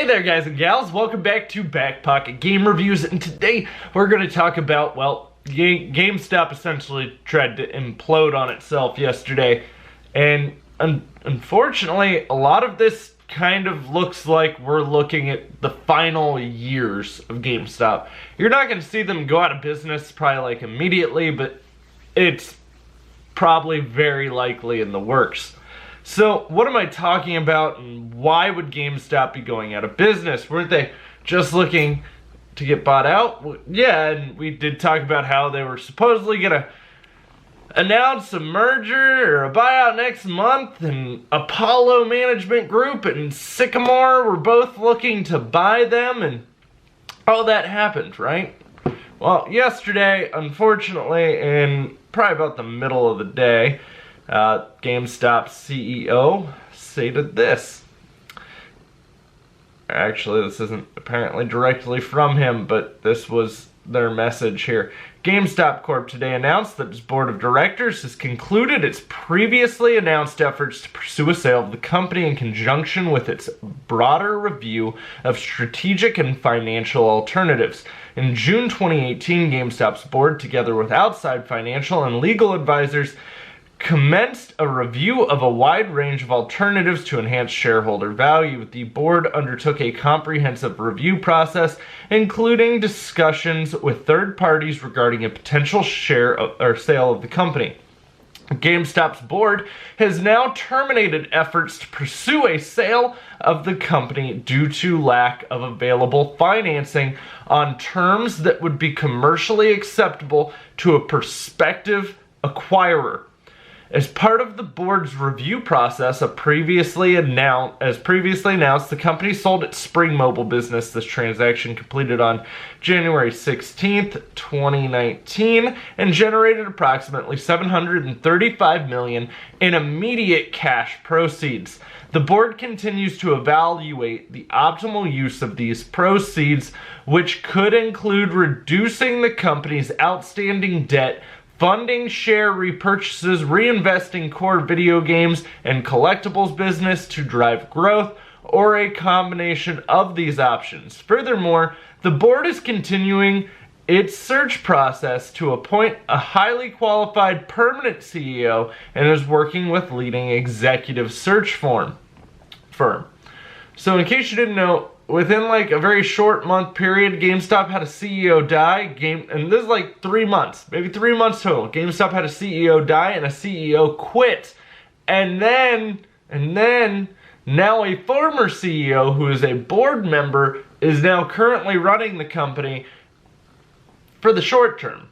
Hey there guys and gals, welcome back to BackPocketGameReviews, and today we're going to talk about, well, GameStop essentially tried to implode on itself yesterday, and unfortunately a lot of this kind of looks like we're looking at the final years of GameStop. You're not going to see them go out of business probably like immediately, but it's probably very likely in the works. So, what am I talking about, and why would GameStop be going out of business? Weren't they just looking to get bought out? Yeah, and we did talk about how they were supposedly going to announce a merger or a buyout next month, and Apollo Management Group and Sycamore were both looking to buy them, and all that happened, right? Well, yesterday, unfortunately, in probably about the middle of the day, GameStop CEO stated this. Actually, this isn't apparently directly from him, but this was their message here. GameStop Corp today announced that its board of directors has concluded its previously announced efforts to pursue a sale of the company in conjunction with its broader review of strategic and financial alternatives. In June 2018, GameStop's board, together with outside financial and legal advisors, commenced a review of a wide range of alternatives to enhance shareholder value. The board undertook a comprehensive review process, including discussions with third parties regarding a potential share or sale of the company. GameStop's board has now terminated efforts to pursue a sale of the company due to lack of available financing on terms that would be commercially acceptable to a prospective acquirer. As part of the board's review process, as previously announced, the company sold its Spring Mobile business. This transaction completed on January 16th, 2019, and generated approximately $735 million in immediate cash proceeds. The board continues to evaluate the optimal use of these proceeds, which could include reducing the company's outstanding debt, funding share repurchases, reinvesting core video games and collectibles business to drive growth, or a combination of these options. Furthermore, the board is continuing its search process to appoint a highly qualified permanent CEO and is working with leading executive search firm. So in case you didn't know, within like a very short month period, GameStop had a CEO die. And this is like 3 months, maybe 3 months total. GameStop had a CEO die and a CEO quit. And then now a former CEO who is a board member is now currently running the company for the short term.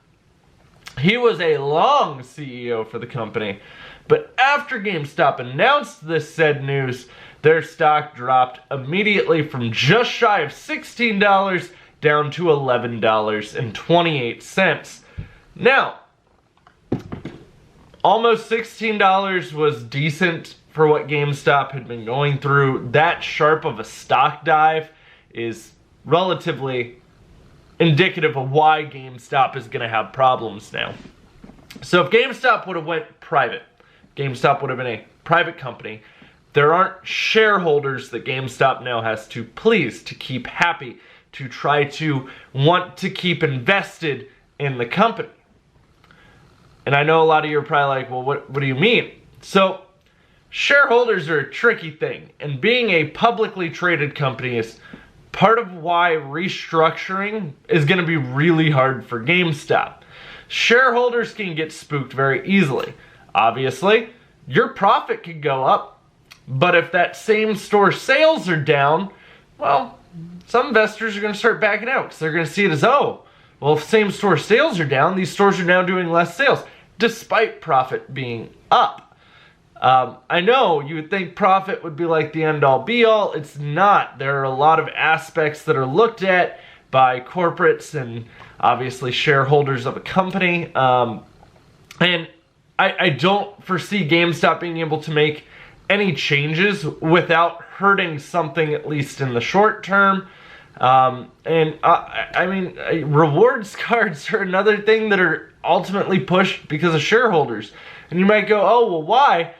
He was a long CEO for the company, but after GameStop announced this said news, their stock dropped immediately from just shy of $16 down to $11.28. Now, almost $16 was decent for what GameStop had been going through. That sharp of a stock dive is relatively indicative of why GameStop is going to have problems now. So if GameStop would have went private, GameStop would have been a private company. There aren't shareholders that GameStop now has to please, to keep happy, to try to want to keep invested in the company. And I know a lot of you are probably like, well, what do you mean? So, shareholders are a tricky thing, and being a publicly traded company is part of why restructuring is going to be really hard for GameStop. Shareholders can get spooked very easily. Obviously, your profit could go up, but if that same store sales are down, well, some investors are going to start backing out because they're going to see it as, oh, well, if same store sales are down, these stores are now doing less sales, despite profit being up. I know you would think profit would be like the end-all be-all. It's not. There are a lot of aspects that are looked at by corporates and obviously shareholders of a company. And I don't foresee GameStop being able to make any changes without hurting something, at least in the short term. I mean, rewards cards are another thing that are ultimately pushed because of shareholders. And you might go, oh, well, why?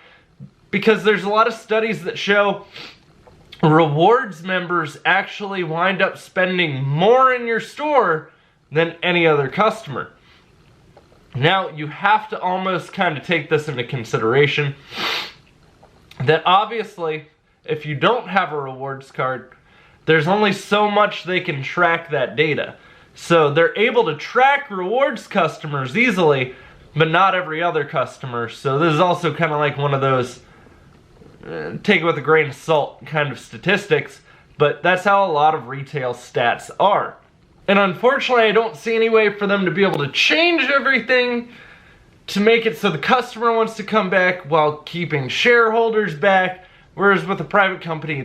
Because there's a lot of studies that show rewards members actually wind up spending more in your store than any other customer. Now, you have to almost kind of take this into consideration that obviously, if you don't have a rewards card, there's only so much they can track that data. So they're able to track rewards customers easily, but not every other customer. So this is also kind of like one of those take it with a grain of salt kind of statistics, but that's how a lot of retail stats are. And unfortunately, I don't see any way for them to be able to change everything to make it so the customer wants to come back while keeping shareholders back, whereas with a private company,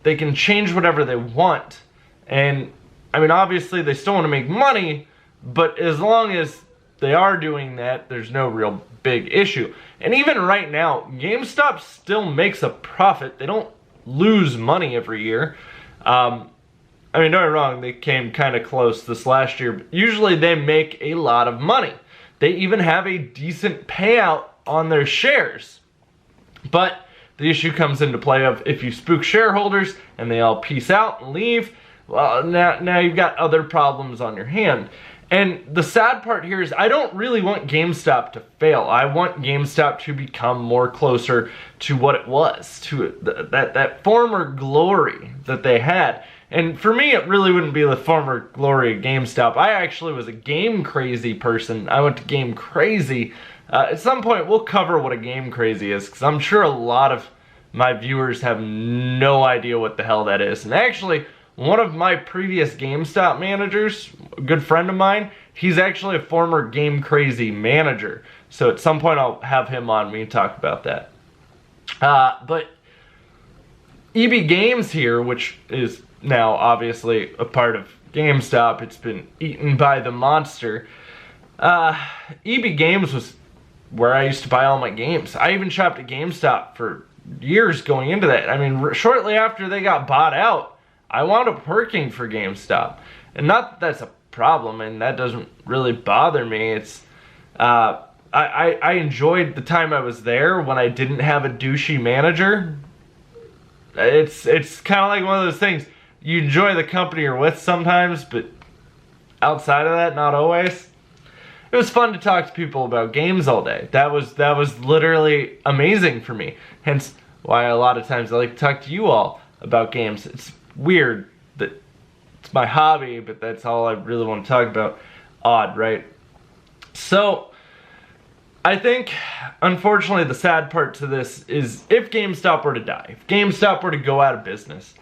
they can change whatever they want. And I mean, obviously they still want to make money, but as long as they are doing that, there's no real big issue. And even right now, GameStop still makes a profit. They don't lose money every year. I mean, don't get me wrong, they came kind of close this last year, but usually they make a lot of money. They even have a decent payout on their shares. But the issue comes into play of if you spook shareholders and they all peace out and leave, well, now you've got other problems on your hand. And the sad part here is I don't really want GameStop to fail. I want GameStop to become more closer to what it was, to that former glory that they had. And for me, it really wouldn't be the former glory of GameStop. I actually was a game crazy person. I went to Game Crazy. At some point, we'll cover what a Game Crazy is, because I'm sure a lot of my viewers have no idea what the hell that is. And actually, one of my previous GameStop managers, a good friend of mine, he's actually a former Game Crazy manager. So at some point I'll have him on me and talk about that. But EB Games here, which is now obviously a part of GameStop, it's been eaten by the monster. EB Games was where I used to buy all my games. I even shopped at GameStop for years going into that. I mean, shortly after they got bought out, I wound up working for GameStop. And not that that's a problem, and that doesn't really bother me. It's I enjoyed the time I was there when I didn't have a douchey manager. It's kind of like one of those things. You enjoy the company you're with sometimes, but outside of that, not always. It was fun to talk to people about games all day. That was literally amazing for me. Hence why a lot of times I like to talk to you all about games. It's weird that it's my hobby, but that's all I really want to talk about. Odd, right? So I think, unfortunately, the sad part to this is if GameStop were to die, if GameStop were to go out of business,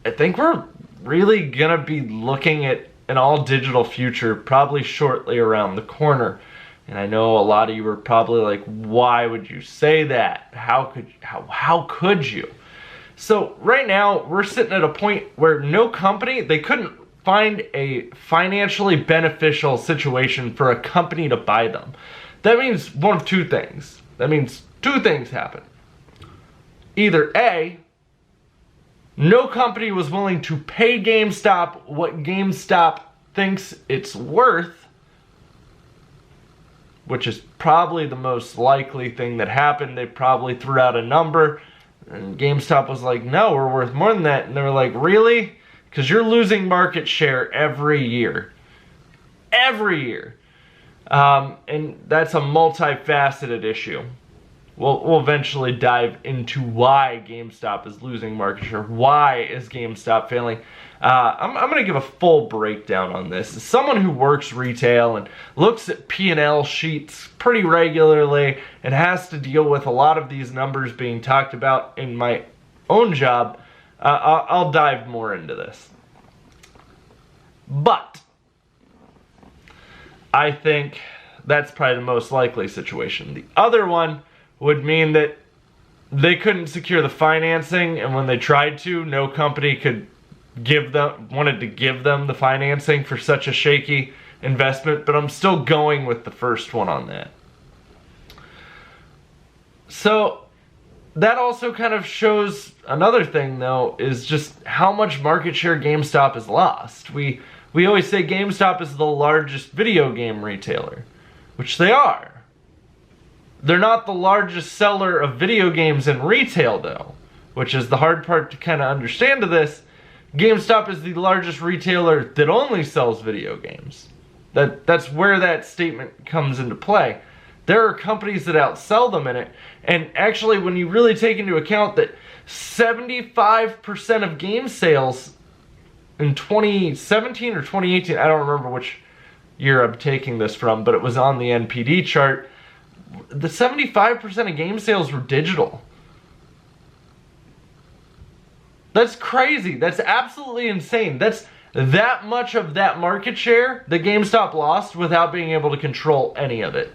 I think we're really gonna be looking at an all-digital future probably shortly around the corner. And I know a lot of you are probably like, why would you say that? How could you? So right now, we're sitting at a point where no company, they couldn't find a financially beneficial situation for a company to buy them. That means one of two things. That means two things happen. Either A, no company was willing to pay GameStop what GameStop thinks it's worth, which is probably the most likely thing that happened. They probably threw out a number, and GameStop was like, no, we're worth more than that. And they were like, really? Because you're losing market share every year. Every year. And that's a multifaceted issue. We'll eventually dive into why GameStop is losing market share. Why is GameStop failing? I'm going to give a full breakdown on this. As someone who works retail and looks at P&L sheets pretty regularly and has to deal with a lot of these numbers being talked about in my own job, I'll dive more into this. But I think that's probably the most likely situation. The other one would mean that they couldn't secure the financing, and when they tried to, no company could wanted to give them the financing for such a shaky investment, but I'm still going with the first one on that. So that also kind of shows another thing, though, is just how much market share GameStop has lost. We always say GameStop is the largest video game retailer, which they are. They're not the largest seller of video games in retail, though. which is the hard part to kind of understand of this, GameStop is the largest retailer that only sells video games. That's where that statement comes into play. There are companies that outsell them in it, and actually when you really take into account that 75% of game sales in 2017 or 2018, I don't remember which year I'm taking this from, but it was on the NPD chart, the 75% of game sales were digital. That's crazy. That's absolutely insane. That's that much of that market share that GameStop lost without being able to control any of it.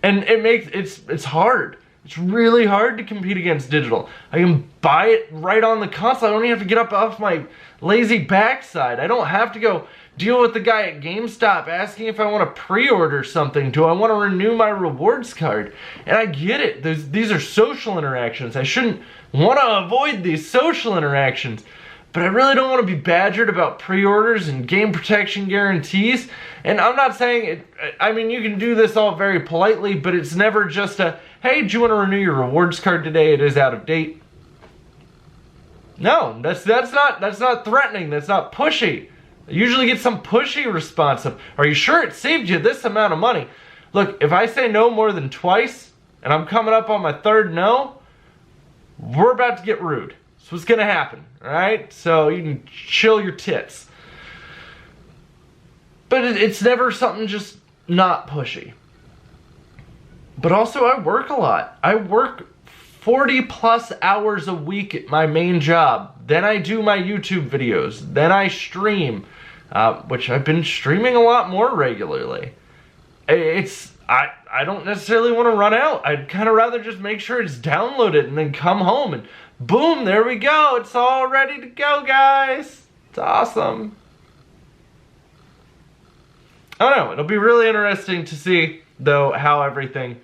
And it's hard. It's really hard to compete against digital. I can buy it right on the console. I don't even have to get up off my lazy backside. I don't have to go deal with the guy at GameStop asking if I want to pre-order something. Do I want to renew my rewards card? And I get it. These are social interactions. I shouldn't want to avoid these social interactions. But I really don't want to be badgered about pre-orders and game protection guarantees. And I'm not saying it, I mean, you can do this all very politely, but it's never just a, hey, do you want to renew your rewards card today? It is out of date. No, that's not threatening. That's not pushy. I usually get some pushy response of, are you sure it saved you this amount of money? Look, if I say no more than twice, and I'm coming up on my third no, we're about to get rude. That's what's gonna happen, alright? So you can chill your tits. But it's never something just not pushy. But also I work a lot. I work 40 plus hours a week at my main job. Then I do my YouTube videos. Then I stream, which I've been streaming a lot more regularly. I don't necessarily want to run out. I'd kind of rather just make sure it's downloaded and then come home and boom, there we go. It's all ready to go, guys. It's awesome. I don't know. It'll be really interesting to see, though, how everything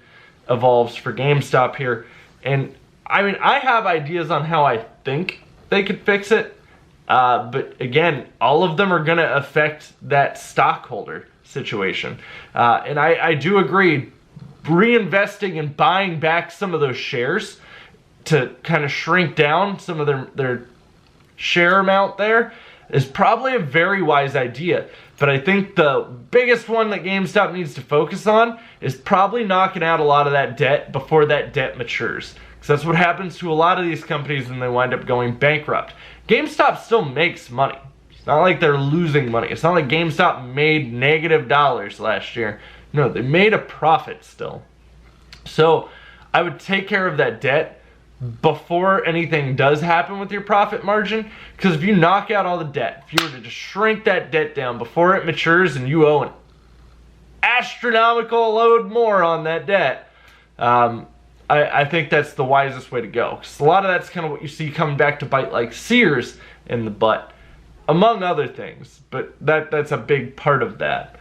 evolves for GameStop here. And, I mean, I have ideas on how I think they could fix it. But, again, all of them are going to affect that stockholder situation. And I do agree, reinvesting and buying back some of those shares to kind of shrink down some of their share amount there is probably a very wise idea. But I think the biggest one that GameStop needs to focus on is probably knocking out a lot of that debt before that debt matures. Because that's what happens to a lot of these companies when they wind up going bankrupt. GameStop still makes money. It's not like they're losing money. It's not like GameStop made negative dollars last year. No, they made a profit still. So I would take care of that debt before anything does happen with your profit margin, because if you knock out all the debt, if you were to just shrink that debt down before it matures and you owe an astronomical load more on that debt, I think that's the wisest way to go, because a lot of that's kind of what you see coming back to bite like Sears in the butt, among other things, but that's a big part of that.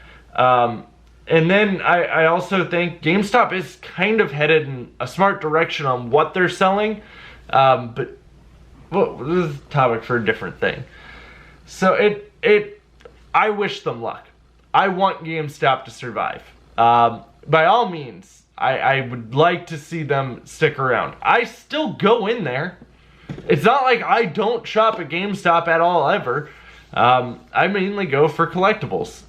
And then I also think GameStop is kind of headed in a smart direction on what they're selling. But well, this is a topic for a different thing. So I wish them luck. I want GameStop to survive. By all means, I would like to see them stick around. I still go in there. It's not like I don't shop at GameStop at all ever. I mainly go for collectibles.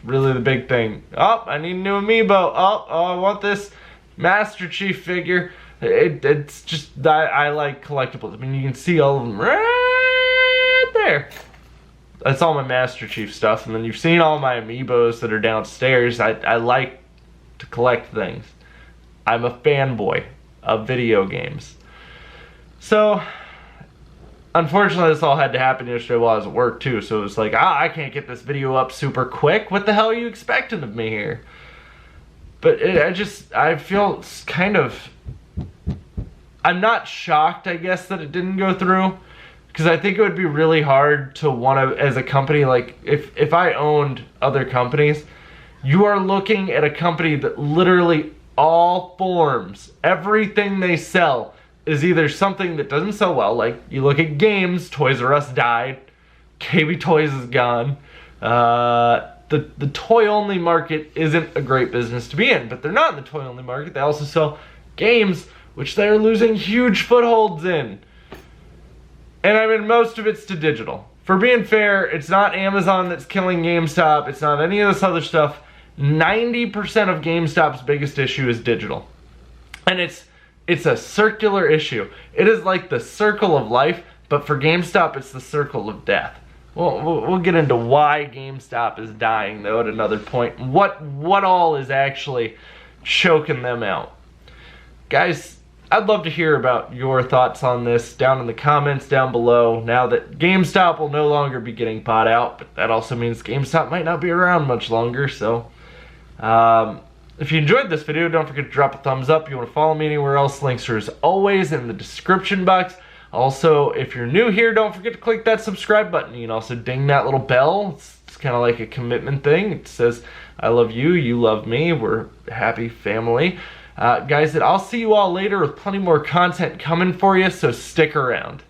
Really the big thing. Oh, I need a new amiibo. Oh, I want this Master Chief figure. It's just, I like collectibles. I mean, you can see all of them right there. That's all my Master Chief stuff. And then you've seen all my amiibos that are downstairs. I like to collect things. I'm a fanboy of video games. So, unfortunately, this all had to happen yesterday while I was at work, too. So it was like, I can't get this video up super quick. What the hell are you expecting of me here? But I feel kind of... I'm not shocked, I guess, that it didn't go through. Because I think it would be really hard to want to, as a company, like, if I owned other companies, you are looking at a company that literally all forms, everything they sell, is either something that doesn't sell well, like you look at games, Toys R Us died, KB Toys is gone. The toy-only market isn't a great business to be in, but they're not in the toy-only market. They also sell games, which they're losing huge footholds in. And I mean, most of it's to digital. For being fair, it's not Amazon that's killing GameStop. It's not any of this other stuff. 90% of GameStop's biggest issue is digital. And it's a circular issue. It is like the circle of life, but for GameStop, it's the circle of death. We'll get into why GameStop is dying, though, at another point. What all is actually choking them out. Guys, I'd love to hear about your thoughts on this down in the comments down below. Now that GameStop will no longer be getting bought out, but that also means GameStop might not be around much longer, so... if you enjoyed this video, don't forget to drop a thumbs up. If you want to follow me anywhere else, links are as always in the description box. Also, if you're new here, don't forget to click that subscribe button. You can also ding that little bell. It's kind of like a commitment thing. It says, I love you, you love me, we're a happy family. Guys, I'll see you all later with plenty more content coming for you, so stick around.